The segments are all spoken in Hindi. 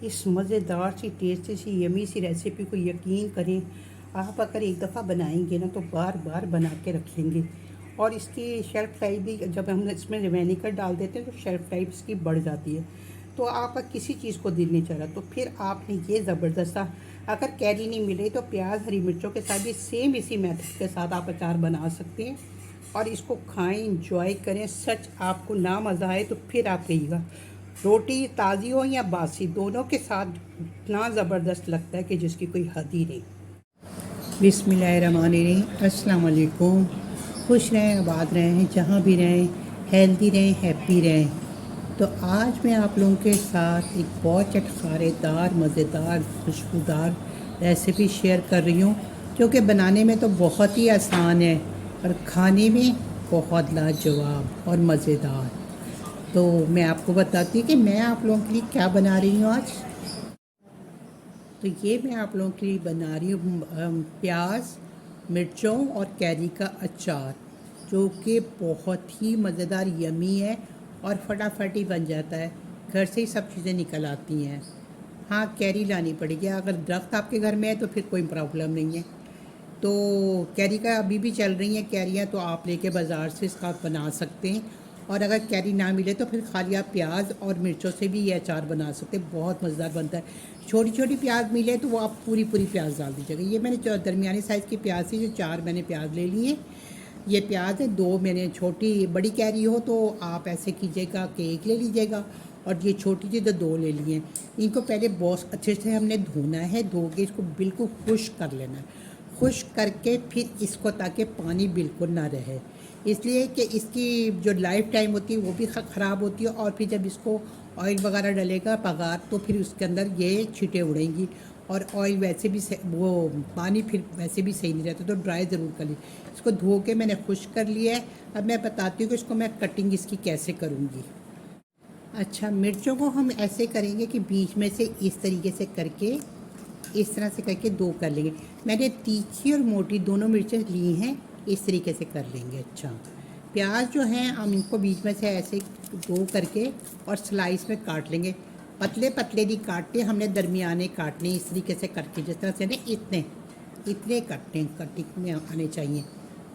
इस मज़ेदार सी टेस्टी सी यमी सी रेसिपी को यकीन करें, आप अगर एक दफ़ा बनाएंगे ना तो बार बार बना के रखेंगे। और इसकी शेल्फ़ लाइफ भी, जब हम इसमें विनेगर डाल देते हैं तो शेल्फ़ लाइफ इसकी बढ़ जाती है। तो आप किसी चीज़ को दिल नहीं चला तो फिर आपने ये ज़बरदस्त सा, अगर कैरी नहीं मिले तो प्याज हरी मिर्चों के साथ भी सेम इसी मेथड के साथ आप अचार बना सकते हैं और इसको खाएं, इंजॉय करें। सच आपको ना मज़ा आए तो फिर आप कहिएगा। रोटी ताज़ी हो या बासी, दोनों के साथ इतना ज़बरदस्त लगता है कि जिसकी कोई हद ही नहीं। बिस्मिल्लाहिर्रहमानिर्रहीम, अस्सलाम वालेकुम। खुश रहें, आबाद रहें, जहाँ भी रहें, हेल्दी रहें, हैप्पी रहें। तो आज मैं आप लोगों के साथ एक बहुत चटखारेदार, मज़ेदार, खुशबूदार रेसिपी शेयर कर रही हूँ, जो कि बनाने में तो बहुत ही आसान है और खाने में बहुत लाजवाब और मज़ेदार। तो मैं आपको बताती हूँ कि मैं आप लोगों के लिए क्या बना रही हूँ आज। तो ये मैं आप लोगों के लिए बना रही हूँ प्याज, मिर्चों और कैरी का अचार, जो कि बहुत ही मज़ेदार यमी है और फटाफट ही बन जाता है। घर से ही सब चीज़ें निकल आती हैं। हाँ, कैरी लानी पड़ेगी। अगर दरख्त आपके घर में है तो फिर कोई प्रॉब्लम नहीं है। तो कैरी का अभी भी चल रही हैं कैरियाँ, तो आप लेके बाज़ार से इसका बना सकते हैं। और अगर कैरी ना मिले तो फिर खाली आप प्याज और मिर्चों से भी ये अचार बना सकते हैं, बहुत मज़ेदार बनता है। छोटी छोटी प्याज मिले तो वो आप पूरी पूरी प्याज डाल दीजिएगा। ये मैंने दरमियानी साइज़ की प्याज थी, जो 4 मैंने प्याज ले लिए। ये प्याज है 2, मैंने छोटी बड़ी कैरी हो तो आप ऐसे कीजिएगा कि 1 ले लीजिएगा, और ये छोटी चीज़ तो 2 ले लिए। इनको पहले बहुत अच्छे से हमने धोना है, धो के इसको बिल्कुल खुश्क कर लेना है। खुश्क करके फिर इसको, ताकि पानी बिल्कुल ना रहे, इसलिए कि इसकी जो लाइफ टाइम होती है वो भी ख़राब होती है। और फिर जब इसको ऑयल वगैरह डलेगा पगार, तो फिर उसके अंदर ये छींटें उड़ेंगी और ऑयल वैसे भी वो पानी फिर वैसे भी सही नहीं रहता। तो ड्राई ज़रूर कर ली। इसको धो के मैंने खुश्क कर लिया है। अब मैं बताती हूँ कि इसको मैं कटिंग इसकी कैसे करूँगी। अच्छा, मिर्चों को हम ऐसे करेंगे कि बीच में से इस तरीके से करके, इस तरह से करके 2 कर लेंगे। मैंने तीखी और मोटी दोनों मिर्चें ली हैं, इस तरीके से कर लेंगे। अच्छा, प्याज जो हैं हम इनको बीच में से ऐसे 2 करके और स्लाइस में काट लेंगे। पतले पतले नहीं काटने, हमने दरमियाने काटने, इस तरीके से करके, जिस तरह से ना इतने इतने कटने कटिंग में आने चाहिए।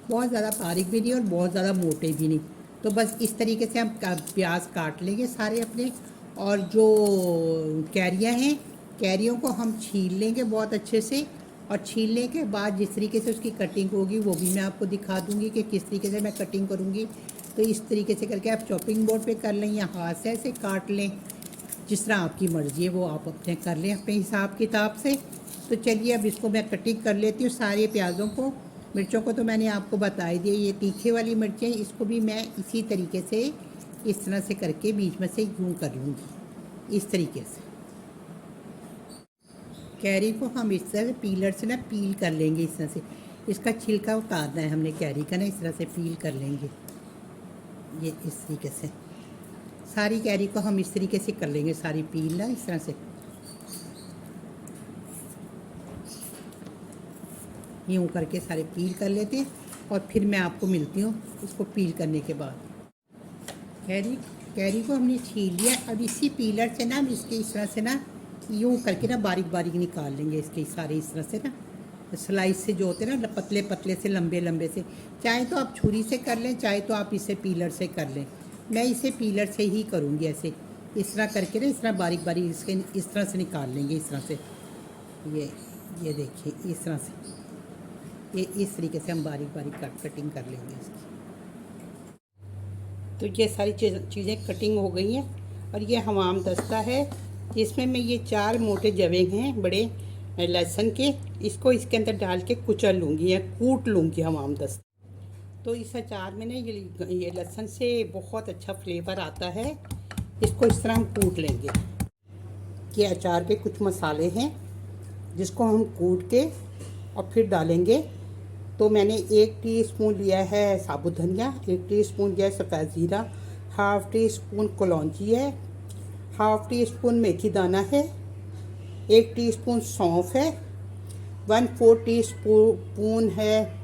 बहुत ज़्यादा बारीक भी नहीं और बहुत ज़्यादा मोटे भी नहीं। तो बस इस तरीके से हम प्याज काट लेंगे सारे अपने। और जो कैरियाँ हैं, कैरियों को हम छील लेंगे बहुत अच्छे से। और छीलने के बाद जिस तरीके से उसकी कटिंग होगी वो भी मैं आपको दिखा दूँगी कि किस तरीके से मैं कटिंग करूँगी। तो इस तरीके से करके आप चॉपिंग बोर्ड पे कर लें या हाथ से ऐसे काट लें, जिस तरह आपकी मर्ज़ी है वो आप अपने कर लें अपने हिसाब किताब से। तो चलिए अब इसको मैं कटिंग कर लेती हूँ सारे प्याज़ों को। मिर्चों को तो मैंने आपको बता ही दिया, ये तीखे वाली मिर्चें, इसको भी मैं इसी तरीके से इस तरह से करके बीच में से यूँ कर लूँगी, इस तरीके से। कैरी को हम इस तरह से पीलर से ना पील कर लेंगे, इस तरह से इसका छिलका उतारना है हमने कैरी का ना, इस तरह से पील कर लेंगे। ये इस तरीके से सारी कैरी को हम इस तरीके से कर लेंगे, सारी पील ना इस तरह से यूँ करके सारे पील कर लेते हैं। और फिर मैं आपको मिलती हूँ इसको पील करने के बाद। कैरी को हमने छील लिया। अब इसी पीलर से ना हम इसके इस तरह से ना यूँ करके ना बारीक बारीक निकाल लेंगे इसके सारे, इस तरह से ना स्लाइस से जो होते हैं ना, पतले पतले से, लंबे लंबे से। चाहे तो आप छुरी से कर लें, चाहे तो आप इसे पीलर से कर लें। मैं इसे पीलर से ही करूँगी। ऐसे इस तरह करके ना, इस तरह बारीक बारीक इसके इस तरह से निकाल लेंगे, इस तरह से। ये देखिए इस तरह से, ये इस तरीके से हम बारीक बारीक कटिंग कर लेंगे इसकी। तो ये सारी चीज़ें कटिंग हो गई हैं। और ये हमाम दस्ता है, जिसमें मैं ये 4 मोटे जवे हैं बड़े लहसुन के, इसको इसके अंदर डाल के कुचल लूँगी या कूट लूँगी हमाम दस्ता। तो इस अचार में ना ये लहसुन से बहुत अच्छा फ्लेवर आता है। इसको इस तरह हम कूट लेंगे। ये अचार के कुछ मसाले हैं जिसको हम कूट के और फिर डालेंगे। तो मैंने 1 टीस्पून लिया है साबुत धनिया, 1 टीस्पून लिया है सफ़ेद ज़ीरा, हाफ़ टी स्पून कलौंजी है, हाफ़ टी स्पून मेथी दाना है, 1 टीस्पून सौंफ है, 1/4 टीस्पून है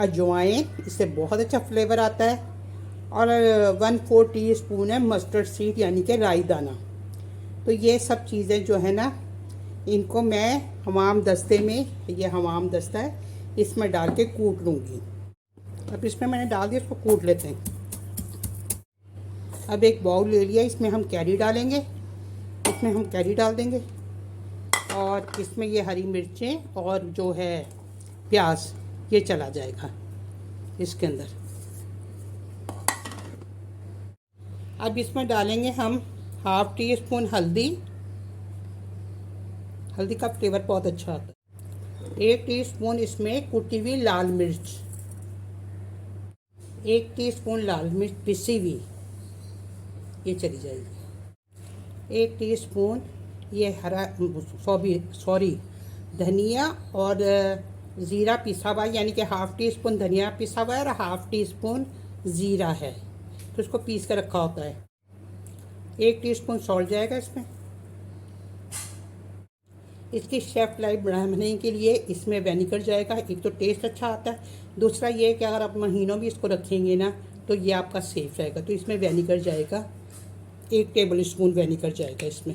अजवाइन, इससे बहुत अच्छा फ्लेवर आता है। और 1/4 टीस्पून है मस्टर्ड सीड यानी कि राई दाना। तो ये सब चीज़ें जो है ना, इनको मैं हमाम दस्ते में, ये हमाम दस्ता है, इसमें डाल के कूट लूँगी। अब इसमें मैंने डाल दिया, इसको कूट लेते हैं। अब एक बाउल ले लिया, इसमें हम कैरी डालेंगे, इसमें हम कैरी डाल देंगे और इसमें ये हरी मिर्चें और जो है प्याज ये चला जाएगा इसके अंदर। अब इसमें डालेंगे हम हाफ टी स्पून हल्दी। हल्दी का फ्लेवर बहुत अच्छा आता है। 1 टीस्पून इसमें कुटी हुई लाल मिर्च, 1 टीस्पून लाल मिर्च पिसी हुई ये चली जाएगी। 1 टीस्पून ये सॉरी धनिया और ज़ीरा पिसा हुआ, यानी कि हाफ़ टी स्पून धनिया पिसा हुआ है और हाफ़ टी स्पून ज़ीरा है, तो इसको पीस कर रखा होता है। 1 टीस्पून सॉल्ट जाएगा इसमें। इसकी शेफ़ लाइफ बढ़ाने के लिए इसमें विनेगर जाएगा। एक तो टेस्ट अच्छा आता है, दूसरा ये कि अगर आप महीनों भी इसको रखेंगे ना तो ये आपका सेफ रहेगा। तो इसमें विनेगर जाएगा, 1 टेबल स्पून विनेगर जाएगा इसमें।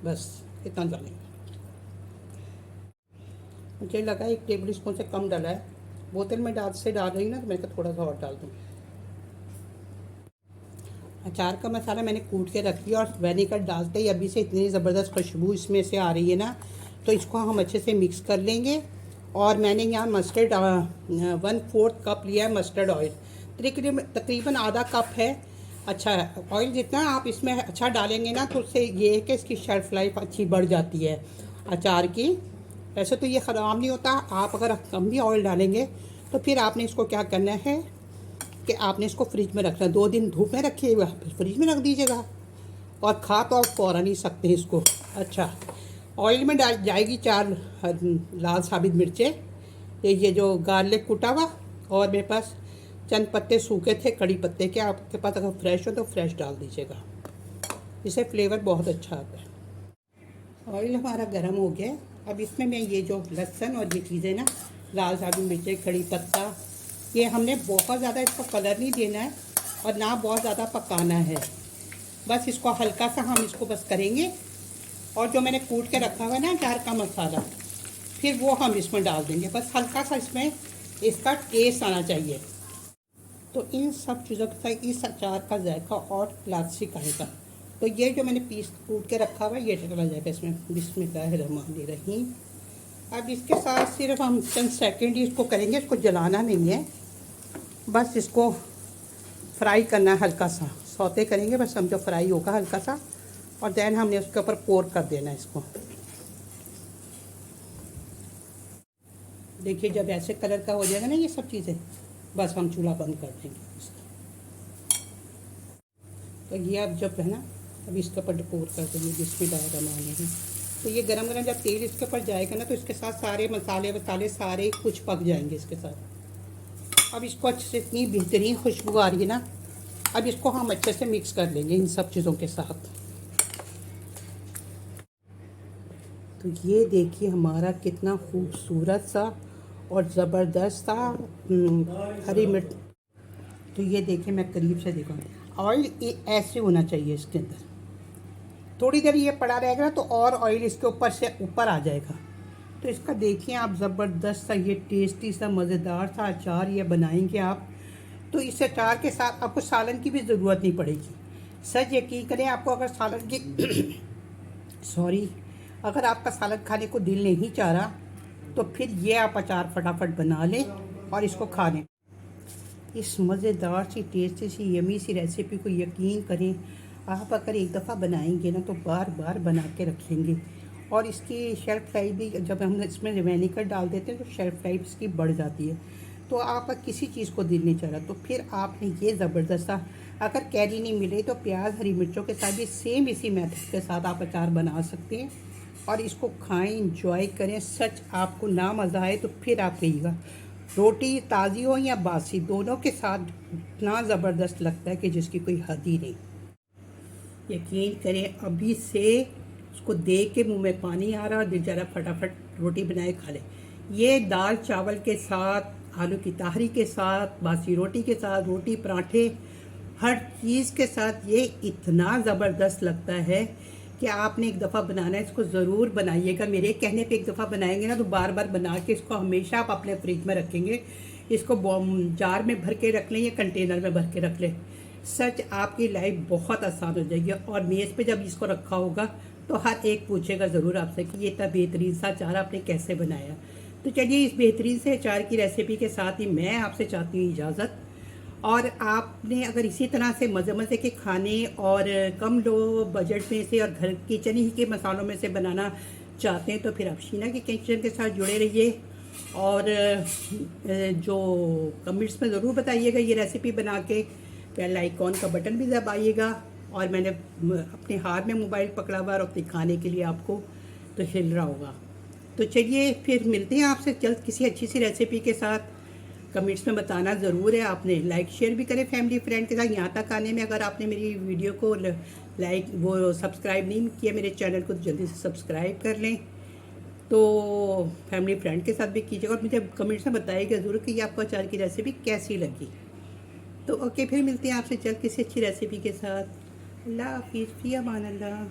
बस इतना डालेंगे। मुझे लगा 1 टेबल स्पून से कम डाला है, बोतल में डाल रही ना, तो मैंने कहा थोड़ा सा और डाल दूँ। अचार का मसाला मैंने कूट के रख लिया और विनेगर डालते ही अभी से इतनी ज़बरदस्त खुशबू इसमें से आ रही है ना, तो इसको हम अच्छे से मिक्स कर लेंगे। और मैंने यहाँ मस्टर्ड 1/4 कप लिया है मस्टर्ड ऑयल, तकरीबन आधा कप है। अच्छा ऑयल जितना आप इसमें अच्छा डालेंगे ना, तो उससे ये है कि इसकी शेल्फ़ लाइफ अच्छी बढ़ जाती है अचार की। वैसे तो ये ख़राब नहीं होता, आप अगर कम भी ऑयल डालेंगे तो फिर आपने इसको क्या करना है कि आपने इसको फ्रिज में रखना, 2 दिन धूप में रखिएगा, फिर फ्रिज में रख दीजिएगा और खा तो आप फ़ौरन ही सकते हैं इसको। अच्छा ऑयल में डाल जाएगी 4 लाल साबित मिर्चें, ये जो गार्लिक कुटा हुआ, और मेरे पास चंद पत्ते सूखे थे कड़ी पत्ते के, आपके पास अगर फ्रेश हो तो फ्रेश डाल दीजिएगा, इससे फ्लेवर बहुत अच्छा आता है। ऑयल हमारा गर्म हो गया। अब इसमें मैं ये जो लहसुन और ये चीज़ें ना, लाल साबित मिर्चें, कड़ी पत्ता, ये हमने बहुत ज़्यादा इसको कलर नहीं देना है और ना बहुत ज़्यादा पकाना है, बस इसको हल्का सा हम इसको बस करेंगे। और जो मैंने कूट के रखा हुआ है ना अचार का मसाला, फिर वो हम इसमें डाल देंगे, बस हल्का सा इसमें इसका टेस्ट आना चाहिए। तो इन सब चीज़ों के साथ इस अचार का जायका और क्लासिक आएगा। तो ये जो मैंने पीस कूट के रखा हुआ है ये चला जाएगा इसमें। बिस्मिल्लाहिर्रहमानिर्रहीम। अब इसके साथ सिर्फ हम चंद सेकंड ही इसको करेंगे, इसको जलाना नहीं है, बस इसको फ्राई करना है, हल्का सा सौते करेंगे बस हम, जो फ्राई होगा हल्का सा, और देन हमने उसके ऊपर पोर कर देना है इसको। देखिए जब ऐसे कलर का हो जाएगा ना ये सब चीज़ें, बस हम चूल्हा बंद कर देंगे। तो ये अब जब है ना, अब इसके ऊपर पोर कर देंगे बिस्मिल्लाहिर्रहमानिर्रहीम। तो ये गरम गरम जब तेल इसके ऊपर जाएगा ना, तो इसके साथ सारे मसाले वसाले सारे कुछ पक जाएंगे इसके साथ। अब इसको अच्छे से, इतनी बेहतरीन खुशबू आ रही है ना, अब इसको हम अच्छे से मिक्स कर लेंगे इन सब चीज़ों के साथ। तो ये देखिए हमारा कितना खूबसूरत सा और ज़बरदस्त सा हरी मिर्च। तो ये देखिए मैं करीब से देखूँ, ऑयल ऐसे होना चाहिए इसके अंदर। थोड़ी देर ये पड़ा रहेगा तो और ऑयल इसके ऊपर से ऊपर आ जाएगा। तो इसका देखिए आप, ज़बरदस्त सा ये टेस्टी सा मज़ेदार सा अचार ये बनाएंगे आप, तो इस अचार के साथ आपको सालन की भी ज़रूरत नहीं पड़ेगी। सच यकीन करें, आपको अगर सालन की अगर आपका सालन खाने को दिल नहीं चाह रहा, तो फिर ये आप अचार फटाफट बना लें और इसको खा लें। इस मज़ेदार सी टेस्टी सी यमी सी रेसिपी को यकीन करें, आप अगर एक दफ़ा बनाएंगे ना तो बार बार बना के रखेंगे। और इसकी शेल्फ़ लाइफ भी, जब हम इसमें विनेगर डाल देते हैं तो शेल्फ़ लाइफ इसकी बढ़ जाती है। तो आपका किसी चीज़ को दिल नहीं चाह रहा, तो फिर आपने ये ज़बरदस्त सा, अगर कैरी नहीं मिले तो प्याज हरी मिर्चों के साथ भी सेम इसी मेथड के साथ आप अचार बना सकते हैं और इसको खाएं, इंजॉय करें। सच आपको ना मज़ा आए तो फिर आप कहिएगा। रोटी ताज़ी हो या बासी, दोनों के साथ इतना ज़बरदस्त लगता है कि जिसकी कोई हद ही नहीं। यकीन करें अभी से उसको देख के मुंह में पानी आ रहा है, दिल जरा फटाफट रोटी बनाए खा ले। ये दाल चावल के साथ, आलू की ताहरी के साथ, बासी रोटी के साथ, रोटी पराठे, हर चीज़ के साथ ये इतना ज़बरदस्त लगता है कि आपने एक दफ़ा बनाना है, इसको ज़रूर बनाइएगा। मेरे कहने पे एक दफ़ा बनाएंगे ना तो बार बार बना के इसको हमेशा आप अपने फ्रिज में रखेंगे। इसको जार में भर के रख लें या कंटेनर में भर के रख लें, सच आपकी लाइफ बहुत आसान हो जाएगी। और मेज़ पे जब इसको रखा होगा तो हर एक पूछेगा ज़रूर आपसे कि ये इतना बेहतरीन सा अचार आपने कैसे बनाया। तो चलिए, इस बेहतरीन से अचार की रेसिपी के साथ ही मैं आपसे चाहती हूँ इजाज़त। और आपने अगर इसी तरह से मज़े मज़े के खाने और कम लो बजट में से और घर किचन ही के मसालों में से बनाना चाहते हैं तो फिर आप शीना के किचन के साथ जुड़े रहिए। और जो कमेंट्स में ज़रूर बताइएगा ये रेसिपी बना के, बेल आइकॉन का बटन भी दबाइएगा। और मैंने अपने हाथ में मोबाइल पकड़ा हुआ और दिखाने के लिए आपको तो हिल रहा होगा। तो चलिए फिर मिलते हैं आपसे जल्द किसी अच्छी सी रेसिपी के साथ। कमेंट्स में बताना ज़रूर है, आपने लाइक शेयर भी करें फैमिली फ्रेंड के साथ। यहाँ तक आने में अगर आपने मेरी वीडियो को लाइक वो सब्सक्राइब नहीं किया मेरे चैनल को तो जल्दी से सब्सक्राइब कर लें। तो फैमिली फ्रेंड के साथ भी कीजिएगा और मुझे कमेंट्स में बताइएगा ज़रूर कि ये आपको अचार की रेसिपी कैसी लगी। तो ओके, फिर मिलते हैं आपसे जल्द किसी अच्छी रेसिपी के साथ। अल्लाह हाफिज़, फ़ी अमान अल्लाह।